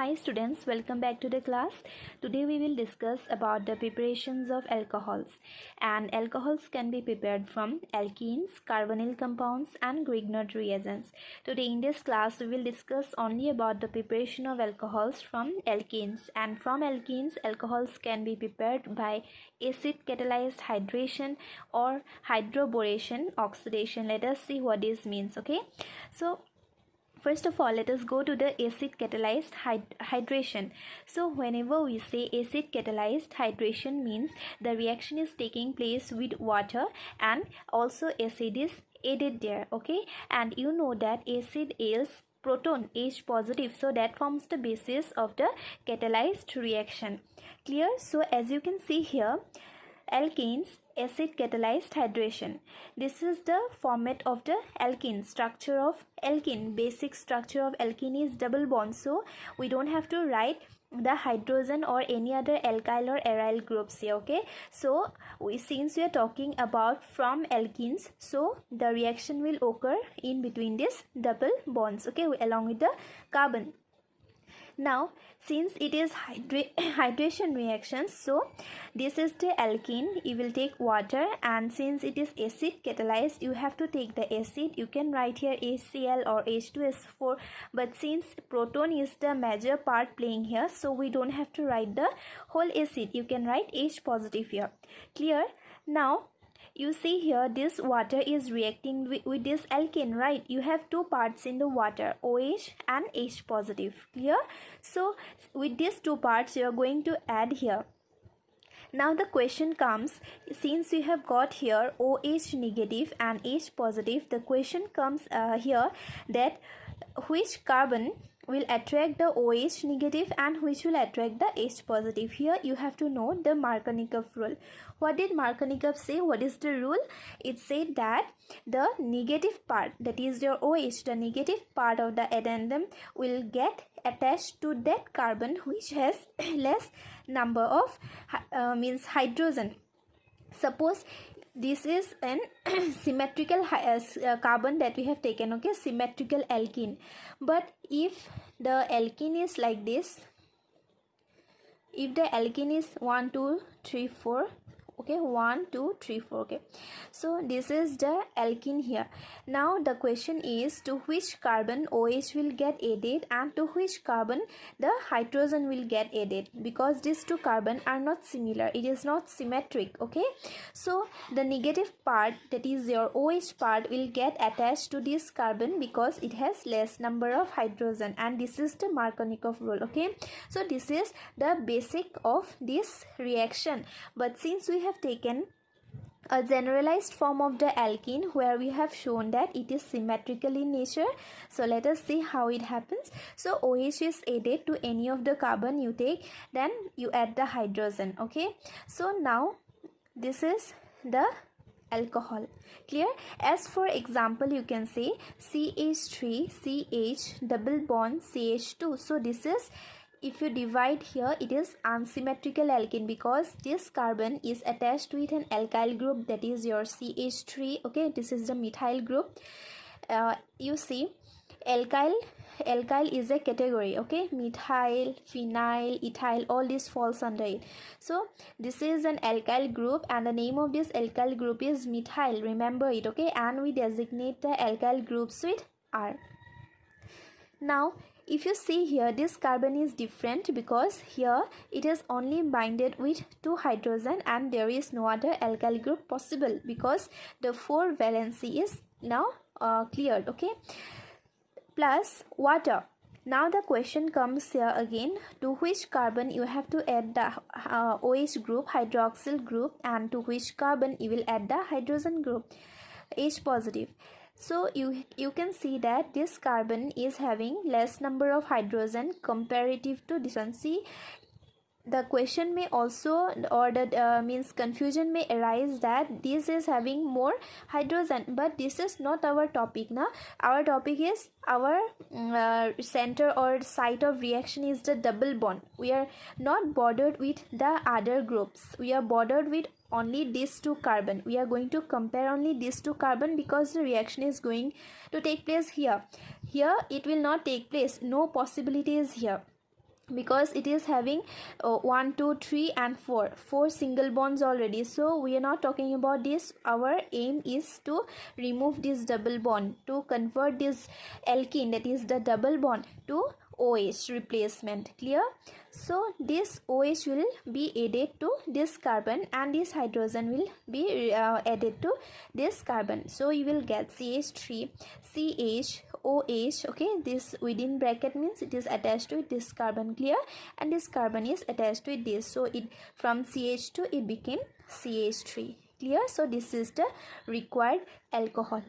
Hi students, welcome back to the class. Today we will discuss about the preparations of alcohols. And alcohols can be prepared from alkenes, carbonyl compounds and Grignard reagents. Today in this class we will discuss only about the preparation of alcohols from alkenes. And from alkenes, alcohols can be prepared by acid catalyzed hydration or hydroboration oxidation. Let us see what this means, okay? So first of all, let us go to the acid catalyzed hydration. So whenever we say acid catalyzed hydration means the reaction is taking place with water and also acid is added there, okay? And you know that acid is proton H positive, so that forms the basis of the catalyzed reaction. Clear? So as you can see here, alkenes, acid catalyzed hydration. This is the format of the alkene. Structure of alkene, basic structure of alkene is double bond, so we don't have to write the hydrogen or any other alkyl or aryl groups here, okay? So since we are talking about from alkenes, so the reaction will occur in between these double bonds, okay, along with the carbon. Now since it is hydration reactions, so this is the alkene, you will take water, and since it is acid catalyzed, you have to take the acid. You can write here HCl or H2S4, but since proton is the major part playing here, so we don't have to write the whole acid. You can write H positive here. Clear? Now you see here this water is reacting with this alkene, right? You have two parts in the water, OH and H positive. Clear? So with these two parts you are going to add here. Now the question comes, since you have got here OH negative and H positive, the question comes here that which carbon will attract the OH negative and which will attract the H positive. Here you have to know the Markovnikov rule. What did Markovnikov say? What is the rule? It said that the negative part, that is your OH, the negative part of the addendum will get attached to that carbon which has less number of hydrogen. Suppose this is an symmetrical carbon that we have taken, okay, symmetrical alkene. But if the alkene is like this, if the alkene is 1 2 3 4, okay, 1 2 3 4, okay, so this is the alkene here. Now the question is to which carbon OH will get added and to which carbon the hydrogen will get added, because these two carbon are not similar, it is not symmetric, okay? So the negative part, that is your OH part, will get attached to this carbon because it has less number of hydrogen, and this is the Markovnikov rule, okay? So this is the basic of this reaction. But since we have taken a generalized form of the alkene where we have shown that it is symmetrical in nature, so let us see how it happens. So OH is added to any of the carbon you take, then you add the hydrogen, okay? So now this is the alcohol. Clear? As for example, you can say CH3 CH double bond CH2. So this is, if you divide here, it is unsymmetrical alkene because this carbon is attached with an alkyl group, that is your CH3, okay? This is the methyl group. You see alkyl is a category, okay? Methyl, phenyl, ethyl, all this falls under it. So this is an alkyl group and the name of this alkyl group is methyl, remember it, okay? And we designate the alkyl groups with R. Now if you see here, this carbon is different because here it is only binded with 2 hydrogen and there is no other alkyl group possible because the 4 valency is now cleared, okay? Plus water. Now the question comes here again, to which carbon you have to add the OH group, hydroxyl group, and to which carbon you will add the hydrogen group, H positive. So you can see that this carbon is having less number of hydrogen comparative to this one. See, the question may also, or the confusion may arise that this is having more hydrogen, but this is not our topic now. Our topic is our center or site of reaction is the double bond. We are not bothered with the other groups, we are bothered with only these two carbon. We are going to compare only these two carbon because the reaction is going to take place here. Here it will not take place, no possibility is here. because it is having 1 2 3 and 4 single bonds already. So we are not talking about this. Our aim is to remove this double bond, to convert this alkene, that is the double bond, to OH replacement. Clear? So this OH will be added to this carbon and this hydrogen will be added to this carbon. So you will get CH3 CH OH. Okay, this within bracket means it is attached to this carbon. Clear? And this carbon is attached with this, so it from CH2 it became CH3. Clear? So this is the required alcohol.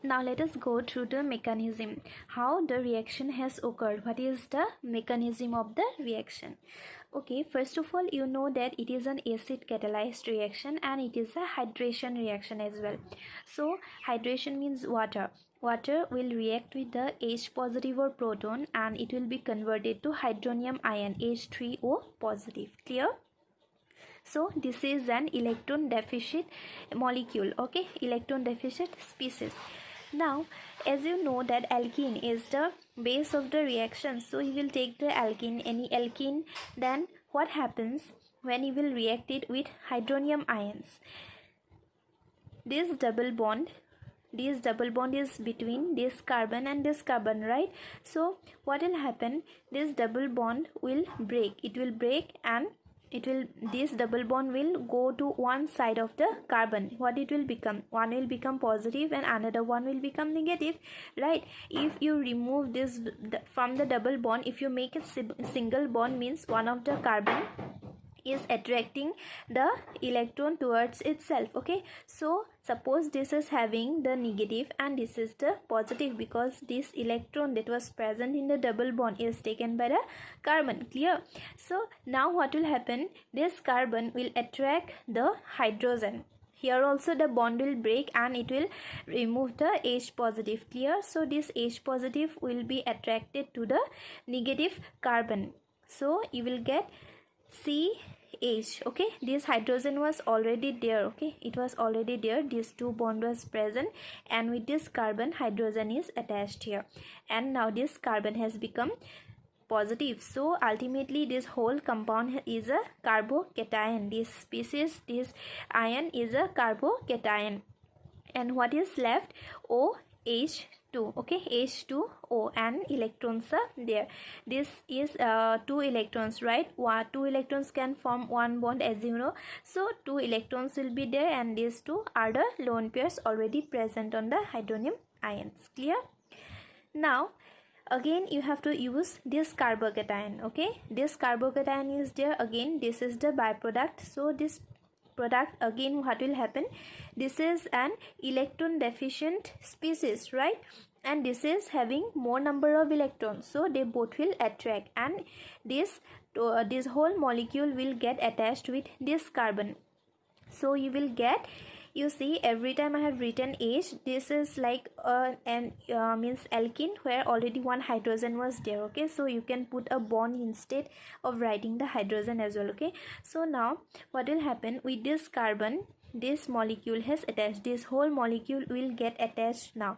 Now let us go through the mechanism, how the reaction has occurred. What is the mechanism of the reaction? Okay, first of all, you know that it is an acid catalyzed reaction and it is a hydration reaction as well. So hydration means water. Water will react with the H positive or proton and it will be converted to hydronium ion, H3O positive. Clear? So this is an electron deficit molecule. Okay, electron deficit species. Now as you know that alkene is the base of the reaction, so you will take the alkene, any alkene, then what happens when you will react it with hydronium ions? This double bond is between this carbon and this carbon, right? So what will happen? This double bond will break. It will break and this double bond will go to one side of the carbon. What it will become? One will become positive and another one will become negative, right? If you remove this from the double bond, if you make a single bond, means one of the carbon is attracting the electron towards itself. Okay, so suppose this is having the negative and this is the positive, because this electron that was present in the double bond is taken by the carbon. Clear? So now what will happen? This carbon will attract the hydrogen. Here also the bond will break and it will remove the H positive. Clear? So this H positive will be attracted to the negative carbon. So you will get CH. Okay, this hydrogen was already there. Okay, it was already there. These two bond was present and with this carbon hydrogen is attached here, and now this carbon has become positive. So ultimately this whole compound is a carbocation. This species, this ion is a carbocation, and what is left? OH2. Okay, H2O, and electrons are there. This is 2 electrons, right? 2 electrons can form one bond, as you know. So 2 electrons will be there and these two are the lone pairs already present on the hydronium ions. Clear? Now again you have to use this carbocation. Okay, this carbocation is there. Again this is the byproduct. So this product, again what will happen? This is an electron deficient species, right? And this is having more number of electrons, so they both will attract, and this whole molecule will get attached with this carbon. So you will get, you see, every time I have written H, this is like means alkene where already one hydrogen was there. Okay, so you can put a bond instead of writing the hydrogen as well. Okay, so now what will happen with this carbon? This molecule has attached, this whole molecule will get attached now.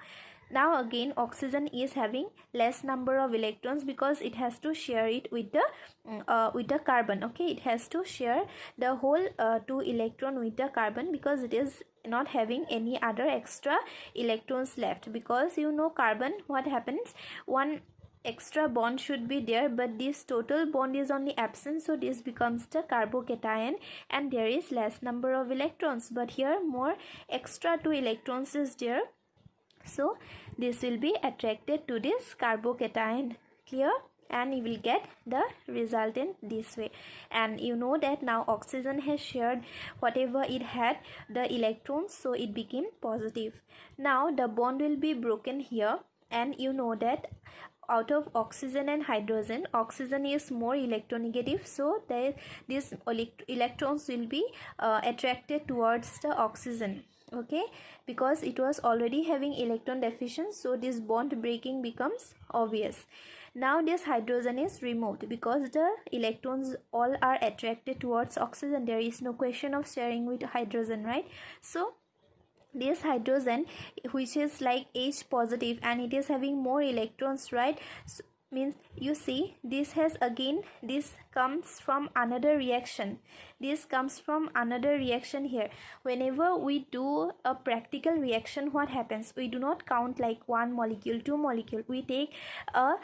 Now again oxygen is having less number of electrons because it has to share it with the carbon. Okay, it has to share the whole 2 electron with the carbon because it is not having any other extra electrons left. Because you know carbon, what happens? One extra bond should be there, but this total bond is only absent, so this becomes the carbocation and there is less number of electrons. But here more extra 2 electrons is there, so this will be attracted to this carbocation. Clear? And you will get the resultant this way. And you know that now oxygen has shared whatever it had, the electrons, so it became positive. Now the bond will be broken here, and you know that out of oxygen and hydrogen, oxygen is more electronegative, so these electrons will be attracted towards the oxygen. Okay, because it was already having electron deficient, so this bond breaking becomes obvious. Now this hydrogen is removed because the electrons all are attracted towards oxygen. There is no question of sharing with hydrogen, right? So this hydrogen, which is like H positive and it is having more electrons, right? means you see this has again, this comes from another reaction, this comes from another reaction here. Whenever we do a practical reaction, what happens, we do not count like one molecule, two molecule, we take a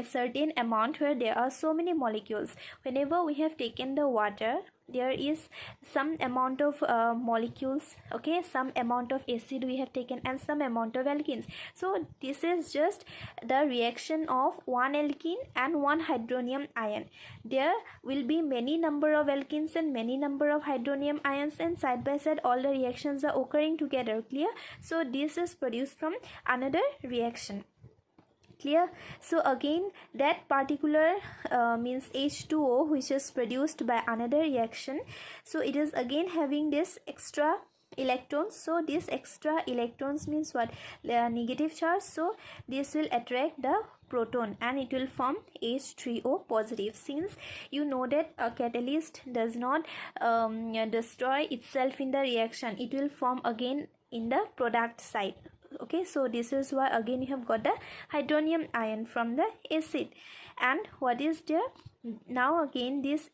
certain amount where there are so many molecules. Whenever we have taken the water, there is some amount of molecules, okay, some amount of acid we have taken and some amount of alkenes. So this is just the reaction of one alkene and one hydronium ion. There will be many number of alkenes and many number of hydronium ions, and side by side all the reactions are occurring together. Clear? So this is produced from another reaction. Clear? So again, that particular means H2O, which is produced by another reaction, so it is again having this extra electrons. So this extra electrons means what? Negative charge. So this will attract the proton and it will form H3O positive. Since you know that a catalyst does not destroy itself in the reaction, it will form again in the product side. Okay, so this is why again you have got the hydronium ion from the acid. And what is there now? Again this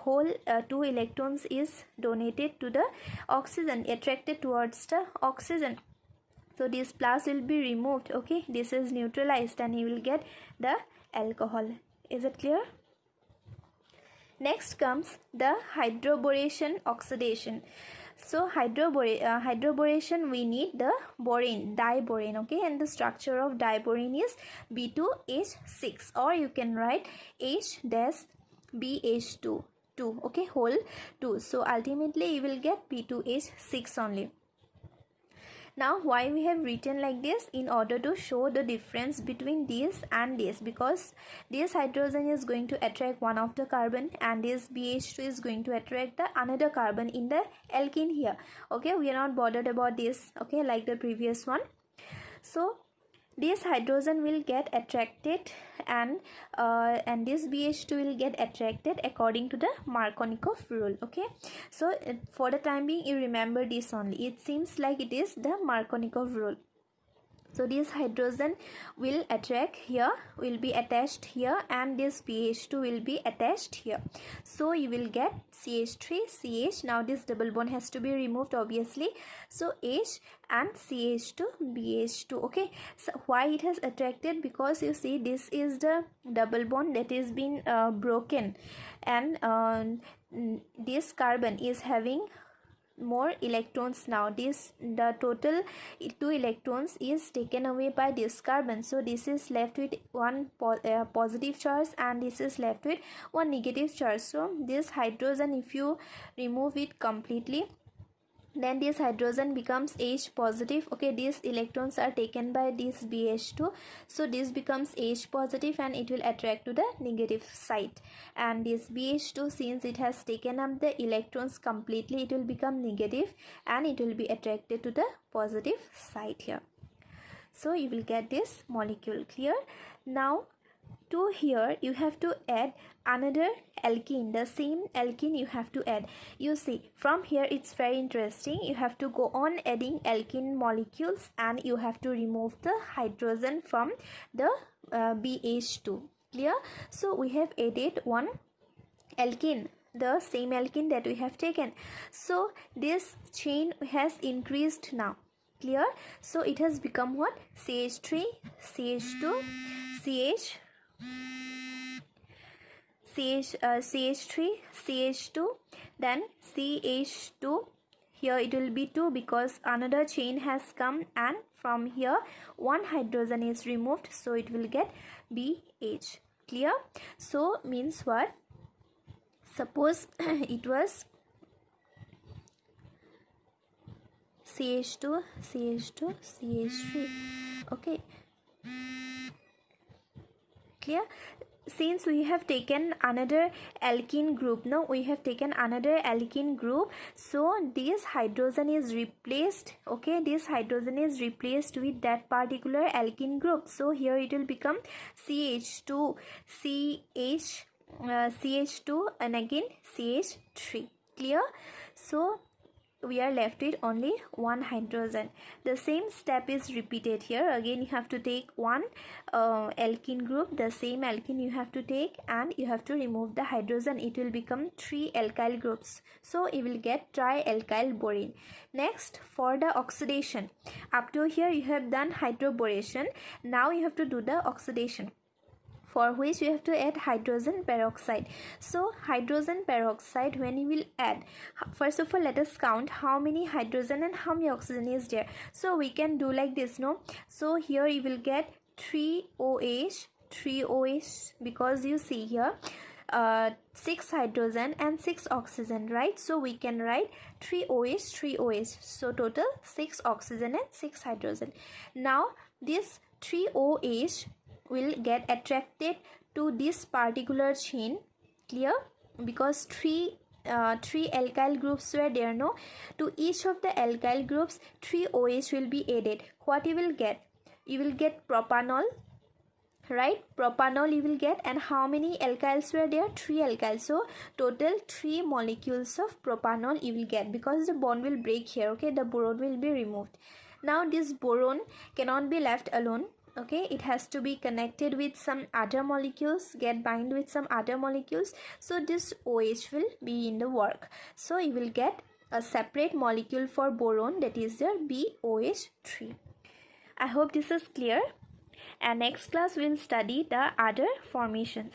whole 2 electrons is donated to the oxygen, attracted towards the oxygen. So this plus will be removed. Okay, this is neutralized and you will get the alcohol. Is it clear? Next comes the hydroboration oxidation. So hydroboration, we need the borane, diborane, okay, and the structure of diborane is B2H6, or you can write H-BH2, okay, whole 2. So ultimately you will get B2H6 only. Now why we have written like this? In order to show the difference between this and this, because this hydrogen is going to attract one of the carbon and this BH2 is going to attract the another carbon in the alkene here. Okay, we are not bothered about this, okay, like the previous one. So this hydrogen will get attracted and this BH2 will get attracted according to the Markovnikov rule. Okay, so for the time being you remember this only. It seems like it is the Markovnikov rule. So this hydrogen will attract here, will be attached here, and this BH2 will be attached here. So you will get CH3, CH. Now this double bond has to be removed obviously. So H and CH2, BH2. Okay. So why it has attracted? Because you see this is the double bond that is been broken, and this carbon is having more electrons. Now the total 2 electrons is taken away by this carbon, so this is left with one positive charge and this is left with one negative charge. So this hydrogen, if you remove it completely, then this hydrogen becomes H positive. Okay, these electrons are taken by this BH2, so this becomes H positive and it will attract to the negative side. And this BH2, since it has taken up the electrons completely, it will become negative and it will be attracted to the positive side here. So you will get this molecule. Clear? Now to here you have to add another alkene, the same alkene you have to add. You see from here it's very interesting. You have to go on adding alkene molecules and you have to remove the hydrogen from the BH2. Clear? So we have added one alkene, the same alkene that we have taken. So this chain has increased now. Clear? So it has become what? CH3, CH2, CH3, CH2, then CH2. Here it will be 2 because another chain has come, and from here one hydrogen is removed, so it will get BH. Clear? So means what? Suppose it was CH2, CH2, CH3. Okay. Clear? Since we have taken another alkene group, now we have taken another alkene group, so this hydrogen is replaced. Okay, this hydrogen is replaced with that particular alkene group. So here it will become CH2, CH2 and again CH3. Clear? So we are left with only one hydrogen. The same step is repeated here. Again, you have to take one alkene group, the same alkene you have to take, and you have to remove the hydrogen. It will become 3 alkyl groups. So you will get trialkyl borane. Next, for the oxidation, up to here you have done hydroboration. Now you have to do the oxidation, for which you have to add hydrogen peroxide. So hydrogen peroxide, when you will add, first of all let us count how many hydrogen and how many oxygen is there. So we can do like this, no? So here you will get 3OH, because you see here 6 hydrogen and 6 oxygen, right? So we can write 3OH. So total 6 oxygen and 6 hydrogen. Now this 3OH will get attracted to this particular chain, clear? Because three alkyl groups were there, no? To each of the alkyl groups 3 OH will be added. What you will get? You will get propanol, right? Propanol you will get, and how many alkyls were there? 3 alkyls. So total 3 molecules of propanol you will get, because the bond will break here, okay? The boron will be removed. Now this boron cannot be left alone, okay? It has to be connected with some other molecules, get bind with some other molecules. So this OH will be in the work. So you will get a separate molecule for boron, that is your BOH3. I hope this is clear. And next class we will study the other formations.